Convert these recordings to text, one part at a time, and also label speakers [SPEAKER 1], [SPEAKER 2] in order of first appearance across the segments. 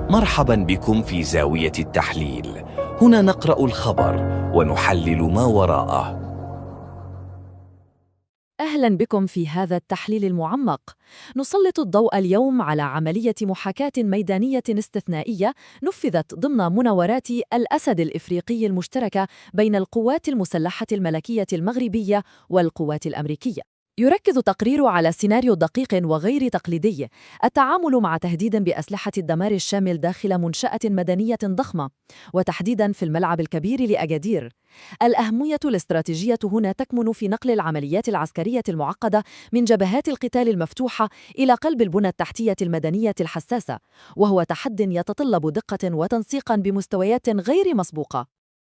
[SPEAKER 1] مرحبا بكم في زاوية التحليل. هنا نقرأ الخبر ونحلل ما وراءه.
[SPEAKER 2] أهلا بكم في هذا التحليل المعمق. نسلط الضوء اليوم على عملية محاكاة ميدانية استثنائية نفذت ضمن مناورات الأسد الإفريقي المشتركة بين القوات المسلحة الملكية المغربية والقوات الأمريكية. يركز التقرير على سيناريو دقيق وغير تقليدي: التعامل مع تهديد بأسلحة الدمار الشامل داخل منشأة مدنية ضخمة، وتحديداً في الملعب الكبير لأجادير. الأهمية الاستراتيجية هنا تكمن في نقل العمليات العسكرية المعقدة من جبهات القتال المفتوحة إلى قلب البنى التحتية المدنية الحساسة، وهو تحد يتطلب دقة وتنسيقاً بمستويات غير مسبوقة.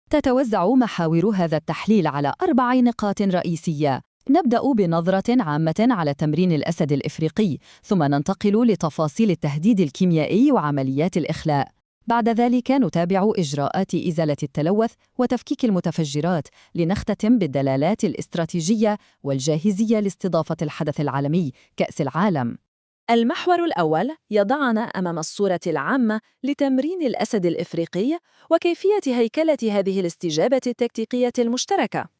[SPEAKER 2] تتوزع محاور هذا التحليل على 4 نقاط رئيسية. نبدأ بنظرة عامة على تمرين الأسد الإفريقي، ثم ننتقل لتفاصيل التهديد الكيميائي وعمليات الإخلاء. بعد ذلك نتابع إجراءات إزالة التلوث وتفكيك المتفجرات، لنختتم بالدلالات الاستراتيجية والجاهزية لاستضافة الحدث العالمي كأس العالم. المحور الأول يضعنا أمام الصورة العامة لتمرين الأسد الإفريقي وكيفية هيكلة هذه الاستجابة التكتيكية المشتركة.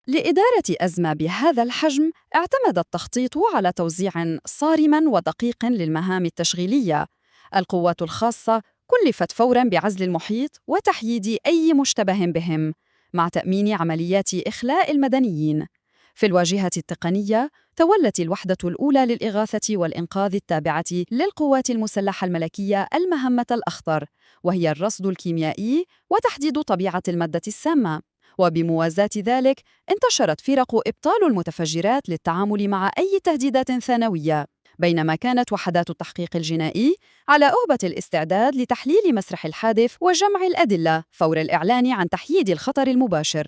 [SPEAKER 3] لإدارة أزمة بهذا الحجم، اعتمد التخطيط على توزيع صارم ودقيق للمهام التشغيلية. القوات الخاصة كلفت فوراً بعزل المحيط وتحييد أي مشتبه بهم، مع تأمين عمليات إخلاء المدنيين. في الواجهة التقنية، تولت الوحدة الأولى للإغاثة والإنقاذ التابعة للقوات المسلحة الملكية المهمة الأخطر، وهي الرصد الكيميائي وتحديد طبيعة المادة السامة. وبموازاة ذلك، انتشرت فرق إبطال المتفجرات للتعامل مع أي تهديدات ثانوية، بينما كانت وحدات التحقيق الجنائي على أهبة الاستعداد لتحليل مسرح الحادث وجمع الأدلة فور الإعلان عن تحييد الخطر المباشر.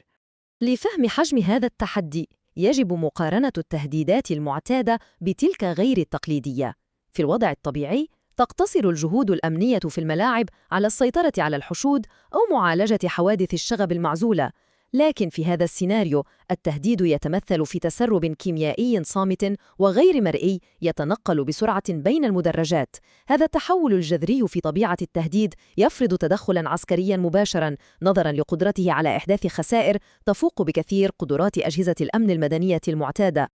[SPEAKER 2] لفهم حجم هذا التحدي، يجب مقارنة التهديدات المعتادة بتلك غير التقليدية. في الوضع الطبيعي، تقتصر الجهود الأمنية في الملاعب على السيطرة على الحشود أو معالجة حوادث الشغب المعزولة، لكن في هذا السيناريو التهديد يتمثل في تسرب كيميائي صامت وغير مرئي يتنقل بسرعة بين المدرجات. هذا التحول الجذري في طبيعة التهديد يفرض تدخلاً عسكرياً مباشراً، نظراً لقدرته على إحداث خسائر تفوق بكثير قدرات أجهزة الأمن المدنية المعتادة.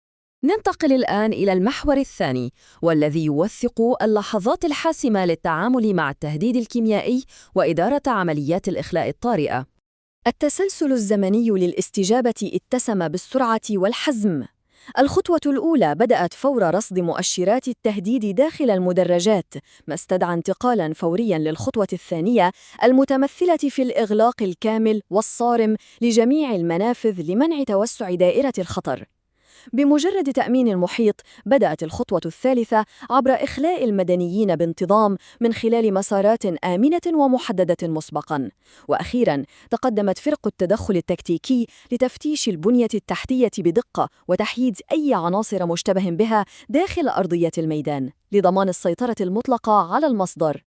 [SPEAKER 2] ننتقل الآن إلى المحور الثاني، والذي يوثق اللحظات الحاسمة للتعامل مع التهديد الكيميائي وإدارة عمليات الإخلاء الطارئة. التسلسل الزمني للاستجابة اتسم بالسرعة والحزم. الخطوة الأولى بدأت فور رصد مؤشرات التهديد داخل المدرجات، ما استدعى انتقالاً فورياً للخطوة الثانية المتمثلة في الإغلاق الكامل والصارم لجميع المنافذ لمنع توسع دائرة الخطر. بمجرد تأمين المحيط، بدأت الخطوة الثالثة عبر إخلاء المدنيين بانتظام من خلال مسارات آمنة ومحددة مسبقاً. وأخيراً، تقدمت فرق التدخل التكتيكي لتفتيش البنية التحتية بدقة وتحييد أي عناصر مشتبه بها داخل أرضية الميدان، لضمان السيطرة المطلقة على المصدر.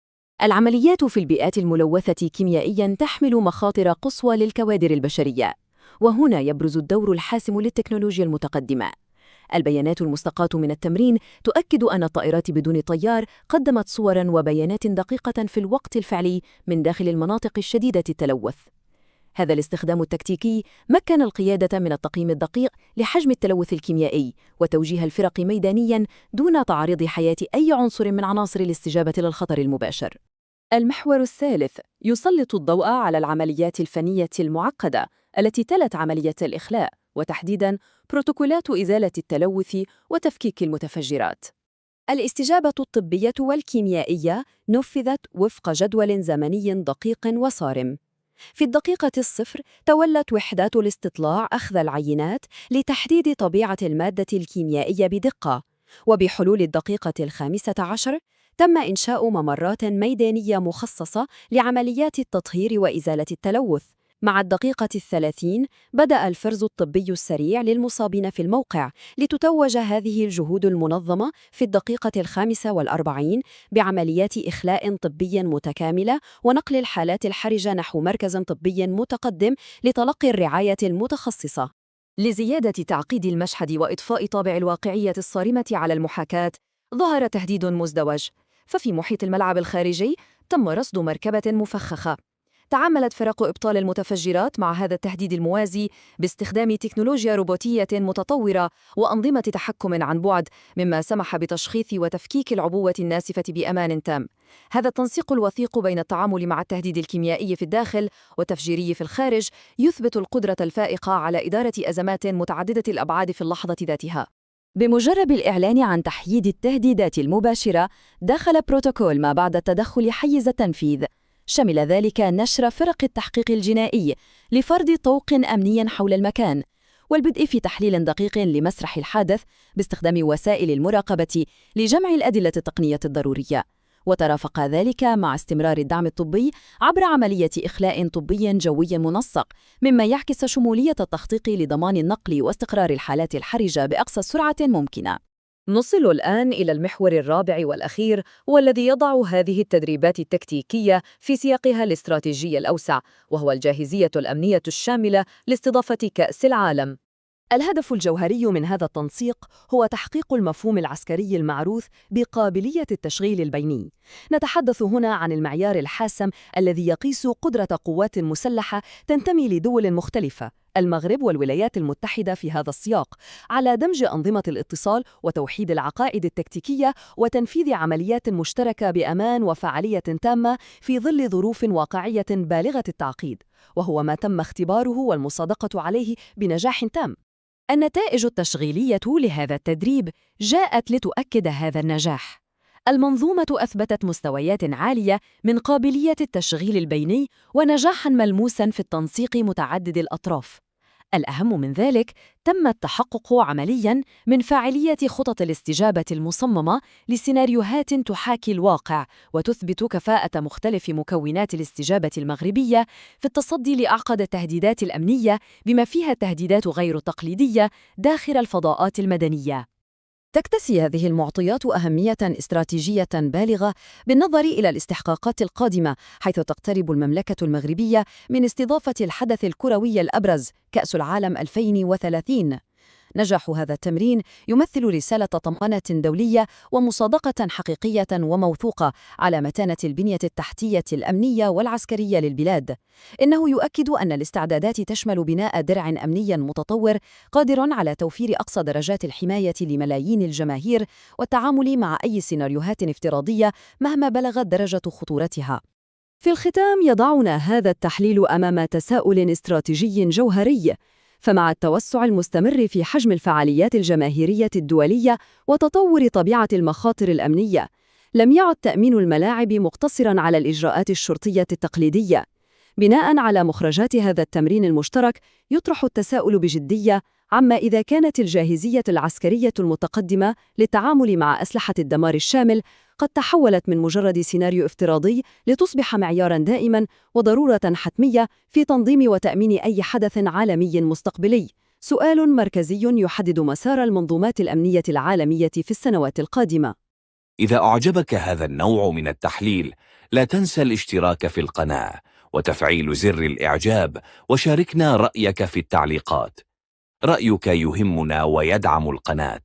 [SPEAKER 2] العمليات في البيئات الملوثة كيميائياً تحمل مخاطر قصوى للكوادر البشرية، وهنا يبرز الدور الحاسم للتكنولوجيا المتقدمة. البيانات المستقاة من التمرين تؤكد أن الطائرات بدون طيار قدمت صوراً وبيانات دقيقة في الوقت الفعلي من داخل المناطق الشديدة التلوث. هذا الاستخدام التكتيكي مكن القيادة من التقييم الدقيق لحجم التلوث الكيميائي وتوجيه الفرق ميدانياً دون تعريض حياة أي عنصر من عناصر الاستجابة للخطر المباشر. المحور الثالث يسلط الضوء على العمليات الفنية المعقدة التي تلت عملية الإخلاء، وتحديداً بروتوكولات إزالة التلوث وتفكيك المتفجرات. الاستجابة الطبية والكيميائية نفذت وفق جدول زمني دقيق وصارم. في الدقيقة الصفر تولت وحدات الاستطلاع أخذ العينات لتحديد طبيعة المادة الكيميائية بدقة، وبحلول الدقيقة 15 تم إنشاء ممرات ميدانية مخصصة لعمليات التطهير وإزالة التلوث. مع الدقيقة 30 بدأ الفرز الطبي السريع للمصابين في الموقع، لتتوج هذه الجهود المنظمة في الدقيقة 45 بعمليات إخلاء طبي متكاملة ونقل الحالات الحرجة نحو مركز طبي متقدم لتلقي الرعاية المتخصصة. لزيادة تعقيد المشهد وإضفاء طابع الواقعية الصارمة على المحاكاة، ظهر تهديد مزدوج. ففي محيط الملعب الخارجي تم رصد مركبة مفخخة. تعاملت فرق إبطال المتفجرات مع هذا التهديد الموازي باستخدام تكنولوجيا روبوتية متطورة وأنظمة تحكم عن بعد، مما سمح بتشخيص وتفكيك العبوة الناسفة بأمان تام. هذا التنسيق الوثيق بين التعامل مع التهديد الكيميائي في الداخل والتفجيري في الخارج يثبت القدرة الفائقة على إدارة أزمات متعددة الأبعاد في اللحظة ذاتها. بمجرد الإعلان عن تحييد التهديدات المباشرة، دخل بروتوكول ما بعد التدخل حيز التنفيذ. شمل ذلك نشر فرق التحقيق الجنائي لفرض طوق أمني حول المكان، والبدء في تحليل دقيق لمسرح الحادث باستخدام وسائل المراقبة لجمع الأدلة التقنية الضرورية. وترافق ذلك مع استمرار الدعم الطبي عبر عملية إخلاء طبي جوي منسق، مما يعكس شمولية التخطيط لضمان النقل واستقرار الحالات الحرجة بأقصى سرعة ممكنة. نصل الآن إلى المحور الرابع والأخير، والذي يضع هذه التدريبات التكتيكية في سياقها الاستراتيجي الأوسع، وهو الجاهزية الأمنية الشاملة لاستضافة كأس العالم. الهدف الجوهري من هذا التنسيق هو تحقيق المفهوم العسكري المعروف بقابلية التشغيل البيني. نتحدث هنا عن المعيار الحاسم الذي يقيس قدرة قوات مسلحة تنتمي لدول مختلفة، المغرب والولايات المتحدة في هذا السياق، على دمج أنظمة الاتصال وتوحيد العقائد التكتيكية وتنفيذ عمليات مشتركة بأمان وفعالية تامة في ظل ظروف واقعية بالغة التعقيد، وهو ما تم اختباره والمصادقة عليه بنجاح تام. النتائج التشغيلية لهذا التدريب جاءت لتؤكد هذا النجاح. المنظومة أثبتت مستويات عالية من قابلية التشغيل البيني ونجاحاً ملموساً في التنسيق متعدد الأطراف. الأهم من ذلك، تم التحقق عملياً من فاعلية خطط الاستجابة المصممة لسيناريوهات تحاكي الواقع وتثبت كفاءة مختلف مكونات الاستجابة المغربية في التصدي لأعقد التهديدات الأمنية، بما فيها التهديدات غير التقليدية داخل الفضاءات المدنية. تكتسي هذه المعطيات أهمية استراتيجية بالغة بالنظر إلى الاستحقاقات القادمة، حيث تقترب المملكة المغربية من استضافة الحدث الكروي الأبرز كأس العالم 2030. نجاح هذا التمرين يمثل رسالة طمأنة دولية ومصادقة حقيقية وموثوقة على متانة البنية التحتية الأمنية والعسكرية للبلاد. إنه يؤكد أن الاستعدادات تشمل بناء درع أمني متطور قادر على توفير أقصى درجات الحماية لملايين الجماهير والتعامل مع أي سيناريوهات افتراضية مهما بلغت درجة خطورتها. في الختام، يضعنا هذا التحليل أمام تساؤل استراتيجي جوهري. فمع التوسع المستمر في حجم الفعاليات الجماهيرية الدولية وتطور طبيعة المخاطر الأمنية، لم يعد تأمين الملاعب مقتصراً على الإجراءات الشرطية التقليدية. بناءً على مخرجات هذا التمرين المشترك، يطرح التساؤل بجدية عما إذا كانت الجاهزية العسكرية المتقدمة للتعامل مع أسلحة الدمار الشامل قد تحولت من مجرد سيناريو افتراضي لتصبح معياراً دائماً وضرورة حتمية في تنظيم وتأمين أي حدث عالمي مستقبلي. سؤال مركزي يحدد مسار المنظومات الأمنية العالمية في السنوات القادمة.
[SPEAKER 1] إذا أعجبك هذا النوع من التحليل، لا تنسى الاشتراك في القناة وتفعيل زر الإعجاب، وشاركنا رأيك في التعليقات. رأيك يهمنا ويدعم القناة.